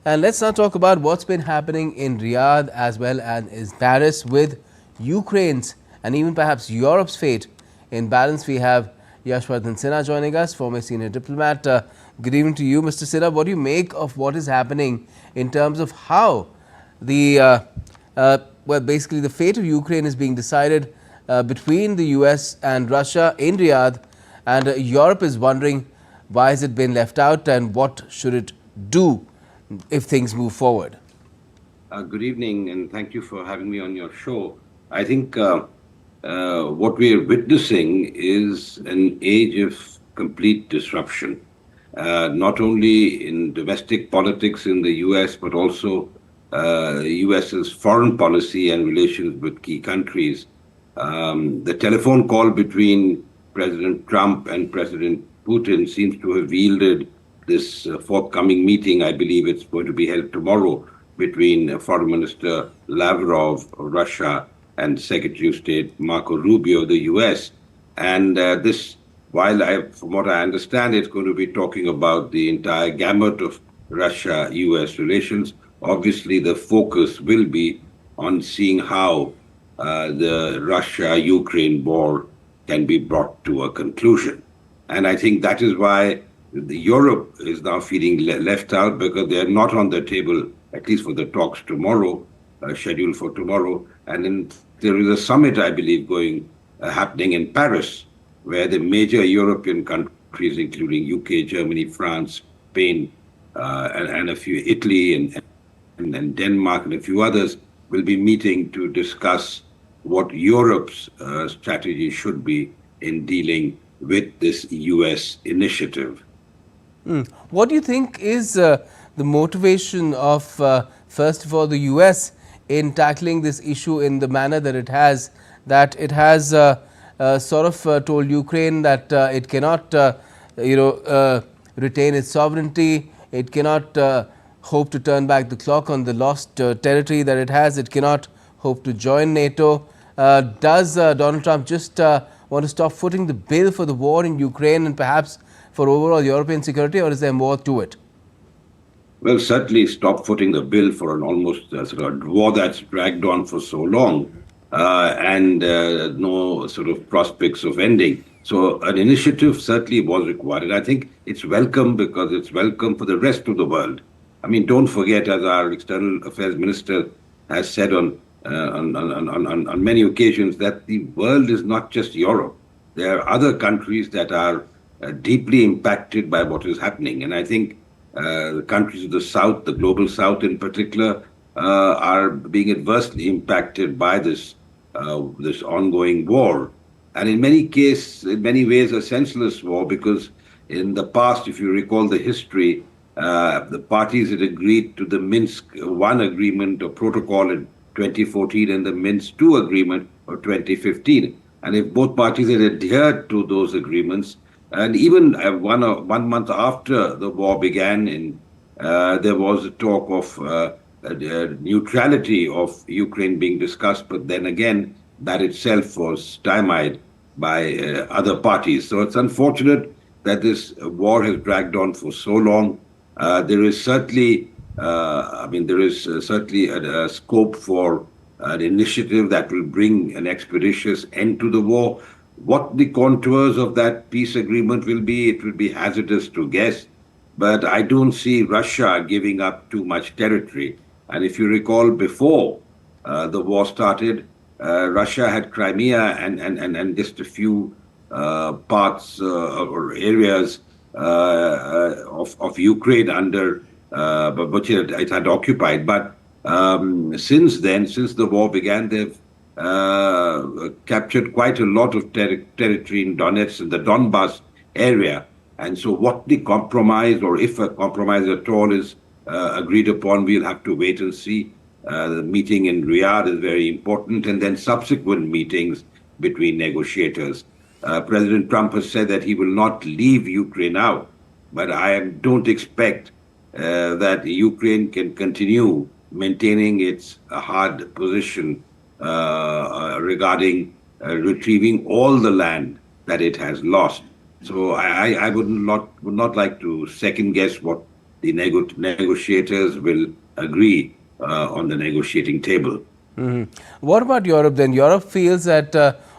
And let's now talk about what's been happening in Riyadh as well as in Paris with Ukraine's and even perhaps Europe's fate in balance. We have Yashvardhan Sinha joining us, former senior diplomat. Good evening to you, Mr. Sinha. What do you make of what is happening in terms of how the basically the fate of Ukraine is being decided between the US and Russia in Riyadh, and Europe is wondering why has it been left out and what should it do if things move forward? Good evening, and thank you for having me on your show. I think what we are witnessing is an age of complete disruption, not only in domestic politics in the US, but also US's foreign policy and relations with key countries. The telephone call between President Trump and President Putin seems to have yielded this forthcoming meeting. I believe it's going to be held tomorrow between Foreign Minister Lavrov of Russia and Secretary of State Marco Rubio of the US. And this, from what I understand, it's going to be talking about the entire gamut of Russia-US relations. Obviously, the focus will be on seeing how the Russia-Ukraine war can be brought to a conclusion. And I think that is why Europe is now feeling left out, because they are not on the table, at least for the talks tomorrow, scheduled for tomorrow. And then there is a summit, I believe, happening in Paris, where the major European countries, including UK, Germany, France, Spain, and a few, Italy and Denmark and a few others, will be meeting to discuss what Europe's strategy should be in dealing with this US initiative. What do you think is the motivation of, first of all, the US in tackling this issue in the manner that it has, sort of told Ukraine that it cannot, retain its sovereignty, it cannot hope to turn back the clock on the lost territory that it has, it cannot hope to join NATO. Does Donald Trump just want to stop footing the bill for the war in Ukraine and perhaps for overall European security, or is there more to it? Well, certainly stop footing the bill for an almost sort of war that's dragged on for so long and no sort of prospects of ending. So an initiative certainly was required. And I think it's welcome because it's welcome for the rest of the world. I mean, don't forget, as our External Affairs Minister has said on many occasions, that the world is not just Europe. There are other countries that are deeply impacted by what is happening. And I think the countries of the South, the global South in particular, are being adversely impacted by this ongoing war. And in many ways, a senseless war, because in the past, if you recall the history, the parties had agreed to the Minsk I agreement or protocol in 2014 and the Minsk II agreement of 2015. And if both parties had adhered to those agreements, and even 1 month after the war began, there was a talk of neutrality of Ukraine being discussed, but then again, that itself was stymied by other parties. So it's unfortunate that this war has dragged on for so long. There is certainly, a scope for an initiative that will bring an expeditious end to the war. What the contours of that peace agreement will be, it will be hazardous to guess. But I don't see Russia giving up too much territory. And if you recall, before the war started, Russia had Crimea and just a few parts or areas of Ukraine under which it had occupied. But since the war began, they've captured quite a lot of territory in Donetsk and the Donbas area. And so what the compromise, or if a compromise at all, is agreed upon, we'll have to wait and see. The meeting in Riyadh is very important, and then subsequent meetings between negotiators. President Trump has said that he will not leave Ukraine out, but I don't expect that Ukraine can continue maintaining its hard position regarding retrieving all the land that it has lost. So I would not like to second guess what the negotiators will agree on the negotiating table. What about Europe then? Europe feels that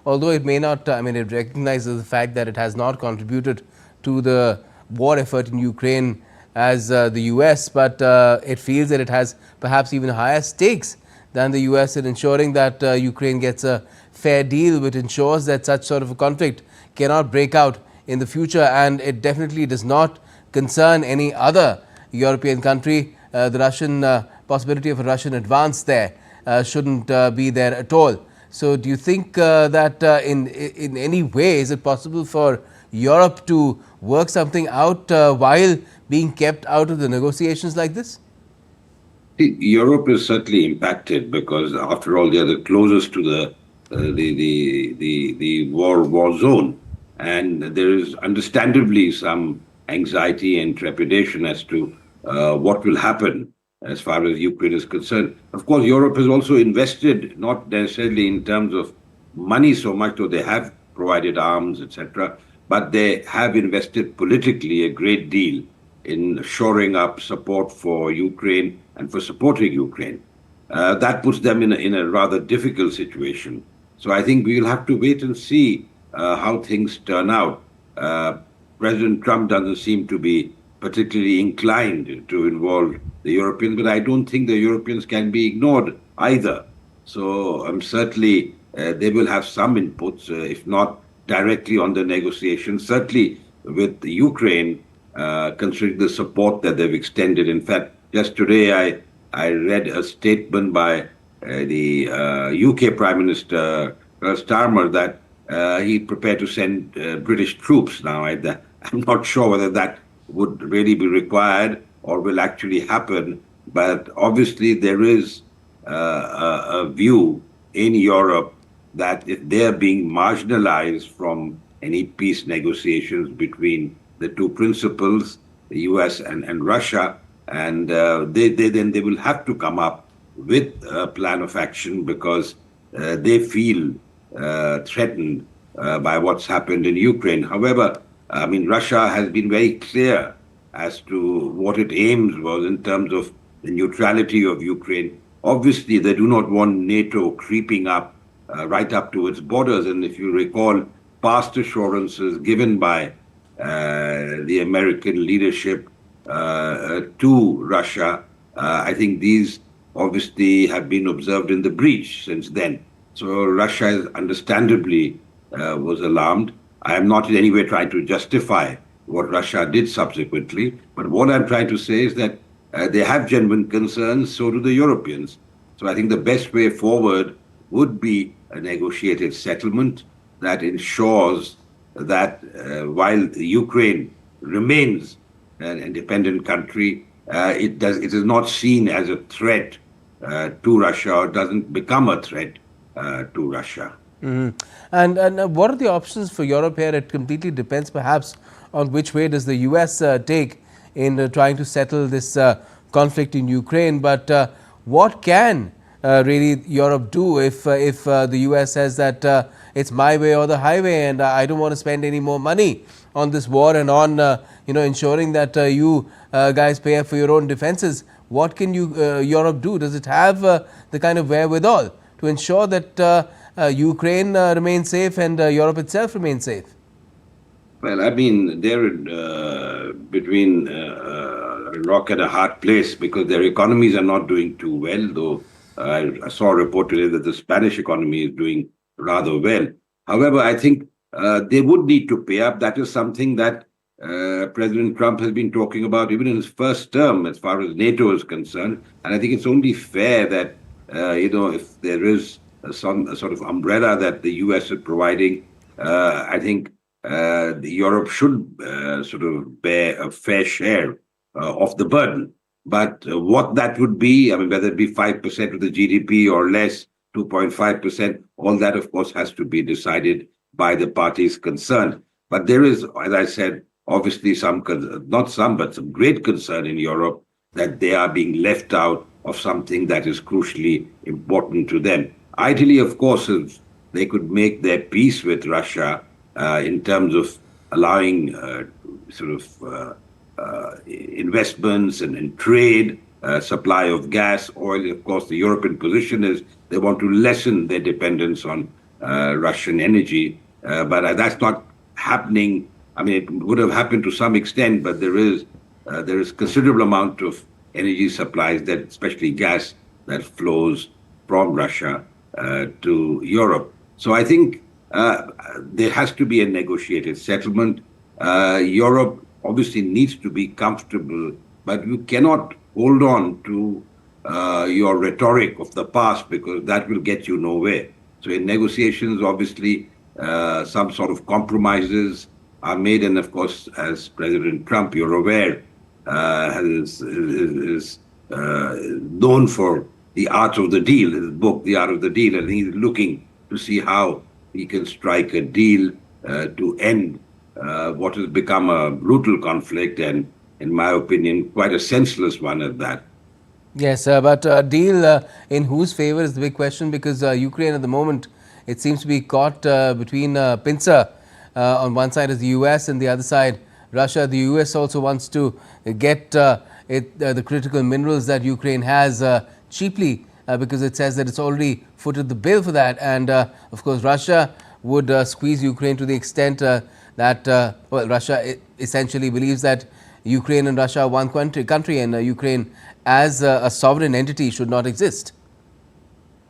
although it may not, it recognizes the fact that it has not contributed to the war effort in Ukraine as the US, but it feels that it has perhaps even higher stakes than the US in ensuring that Ukraine gets a fair deal, which ensures that such sort of a conflict cannot break out in the future. And it definitely does not concern any other European country. The Russian possibility of a Russian advance there shouldn't be there at all. So do you think that in any way is it possible for Europe to work something out while being kept out of the negotiations like this? See, Europe is certainly impacted because, after all, they are the closest to the war zone, and there is understandably some anxiety and trepidation as to what will happen as far as Ukraine is concerned. Of course, Europe has also invested, not necessarily in terms of money so much, though they have provided arms, etc., but they have invested politically a great deal in shoring up support for Ukraine and for supporting Ukraine. That puts them in a rather difficult situation. So I think we'll have to wait and see how things turn out. President Trump doesn't seem to be particularly inclined to involve the Europeans, but I don't think the Europeans can be ignored either. So certainly they will have some inputs, if not directly on the negotiations, certainly with Ukraine, considering the support that they've extended. In fact, just today I read a statement by the UK Prime Minister, Starmer, that he's prepared to send British troops now. I'm not sure whether that would really be required or will actually happen, but obviously there is a view in Europe that if they're being marginalized from any peace negotiations between the two principals, the US and Russia, and they will have to come up with a plan of action because they feel threatened by what's happened in Ukraine. However, Russia has been very clear as to what its aims was in terms of the neutrality of Ukraine. Obviously, they do not want NATO creeping up right up to its borders. And if you recall past assurances given by the American leadership to Russia, I think these obviously have been observed in the breach since then. So Russia understandably was alarmed. I am not in any way trying to justify what Russia did subsequently, but what I'm trying to say is that they have genuine concerns, so do the Europeans. So I think the best way forward would be a negotiated settlement that ensures that while Ukraine remains an independent country, it is not seen as a threat to Russia or doesn't become a threat to Russia. Mm-hmm. And what are the options for Europe here? It completely depends perhaps on which way does the US take in trying to settle this conflict in Ukraine. But what can really Europe do if the US says that it's my way or the highway, and I don't want to spend any more money on this war and on ensuring that you guys pay for your own defenses? What can Europe do? Does it have the kind of wherewithal to ensure that Ukraine remains safe and Europe itself remains safe? Well, they're between a rock and a hard place because their economies are not doing too well, though I saw a report today that the Spanish economy is doing rather well. However, I think they would need to pay up. That is something that President Trump has been talking about even in his first term as far as NATO is concerned. And I think it's only fair that, if there is some sort of umbrella that the US is providing, I think Europe should sort of bear a fair share of the burden. But what that would be, whether it be 5% of the GDP or less, 2.5%, all that, of course, has to be decided by the parties concerned. But there is, as I said, obviously some great concern in Europe that they are being left out of something that is crucially important to them. Ideally, of course, if they could make their peace with Russia in terms of allowing investments and trade, supply of gas, oil. Of course, the European position is they want to lessen their dependence on Russian energy, but that's not happening. I mean, it would have happened to some extent, but there is considerable amount of energy supplies, that especially gas, that flows from Russia to Europe. So I think there has to be a negotiated settlement. Europe obviously needs to be comfortable, but you cannot hold on to your rhetoric of the past, because that will get you nowhere. So in negotiations, obviously, some sort of compromises are made, and of course, as President Trump, you're aware, is known for the art of the deal, his book, The Art of the Deal, and he's looking to see how he can strike a deal to end what has become a brutal conflict, and, in my opinion, quite a senseless one at that. Yes, but a deal in whose favor is the big question, because Ukraine at the moment, it seems to be caught between pincer. On one side is the US and the other side Russia. The US also wants to get the critical minerals that Ukraine has cheaply, because it says that it's already footed the bill for that. And of course, Russia would squeeze Ukraine to the extent that, well, Russia essentially believes that Ukraine and Russia are one country, and Ukraine as a sovereign entity should not exist.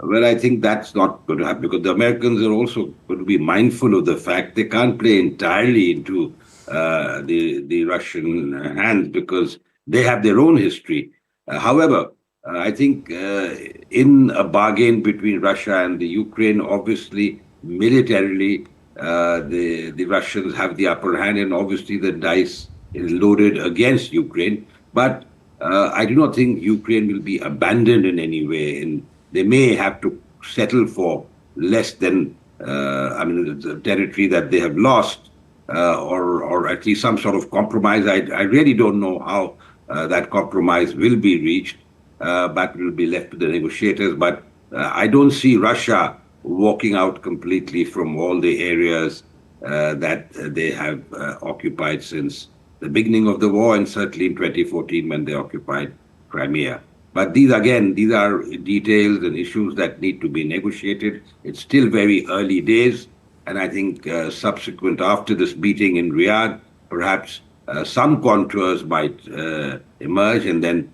Well, I think that's not going to happen, because the Americans are also going to be mindful of the fact they can't play entirely into the Russian hands, because they have their own history. However, I think in a bargain between Russia and the Ukraine, obviously militarily the Russians have the upper hand, and obviously the dice is loaded against Ukraine. But I do not think Ukraine will be abandoned in any way, and they may have to settle for less than the territory that they have lost, or at least some sort of compromise. I really don't know how that compromise will be reached, but will be left to the negotiators. But I don't see Russia walking out completely from all the areas that they have occupied since the beginning of the war, and certainly in 2014 when they occupied Crimea. But these are details and issues that need to be negotiated. It's still very early days, and I think subsequent after this meeting in Riyadh, perhaps some contours might emerge, and then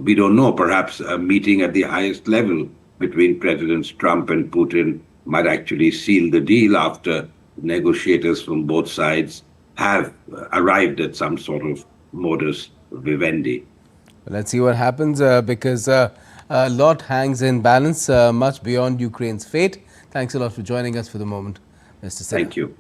we don't know, perhaps a meeting at the highest level between Presidents Trump and Putin might actually seal the deal after negotiators from both sides have arrived at some sort of modus vivendi. Let's see what happens, because a lot hangs in balance, much beyond Ukraine's fate. Thanks a lot for joining us for the moment, Mr. Sinha. Thank you.